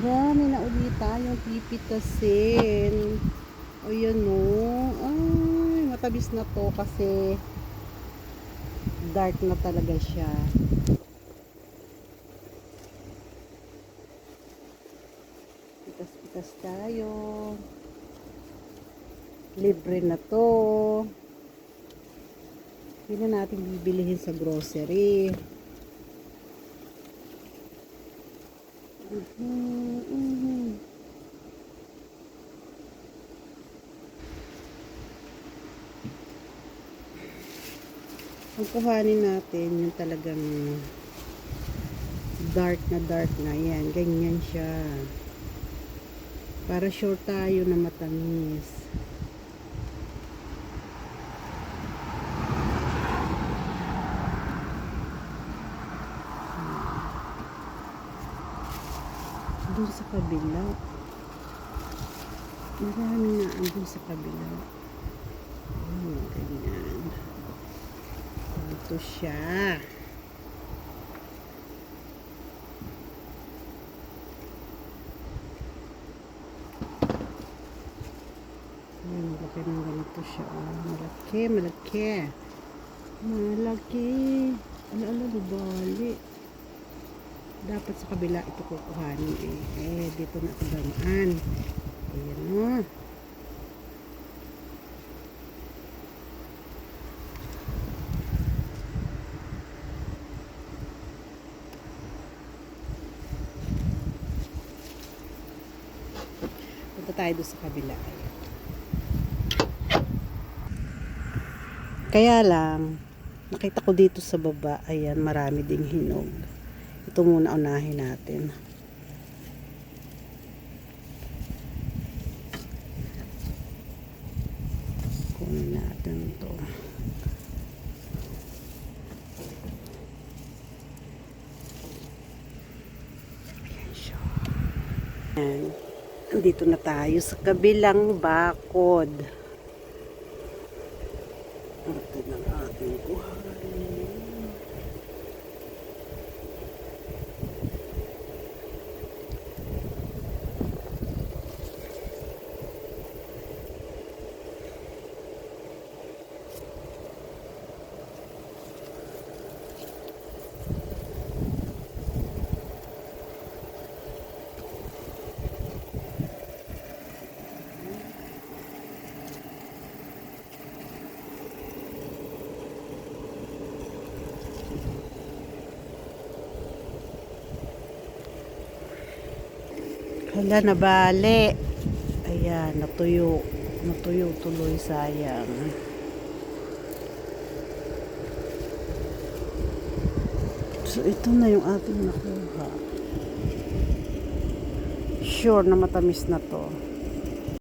Marami na ulit tayong pipitasin. O yan o. Ay, matabis na to kasi dark na talaga siya. Pitas-pitas tayo. Libre na to. Hindi na natin bibilihin sa grocery. Ang kuhanin natin yung talagang dark na yan, ganyan siya para sure tayo na matamis. Doon sa kabila marami na andun sa kabila. Ganyan ito siya. Malaki ng ganito siya. Malaki. Ala, nabali. Dapat sa kabila ito kukuhanin dito na kabamaan. Ayan o. Punta tayo doon sa kabila. Kaya lang, nakita ko dito sa baba, ayan, marami ding hinog. Ito muna unahin natin. Kunin natin ito. Ayan siya. Ayan. Dito na tayo sa kabilang bakod. Ito na ating kuhanin. Hala, nabali. Ayan, natuyo tuloy, sayang. So ito na yung ating nakuha. Sure na matamis na to.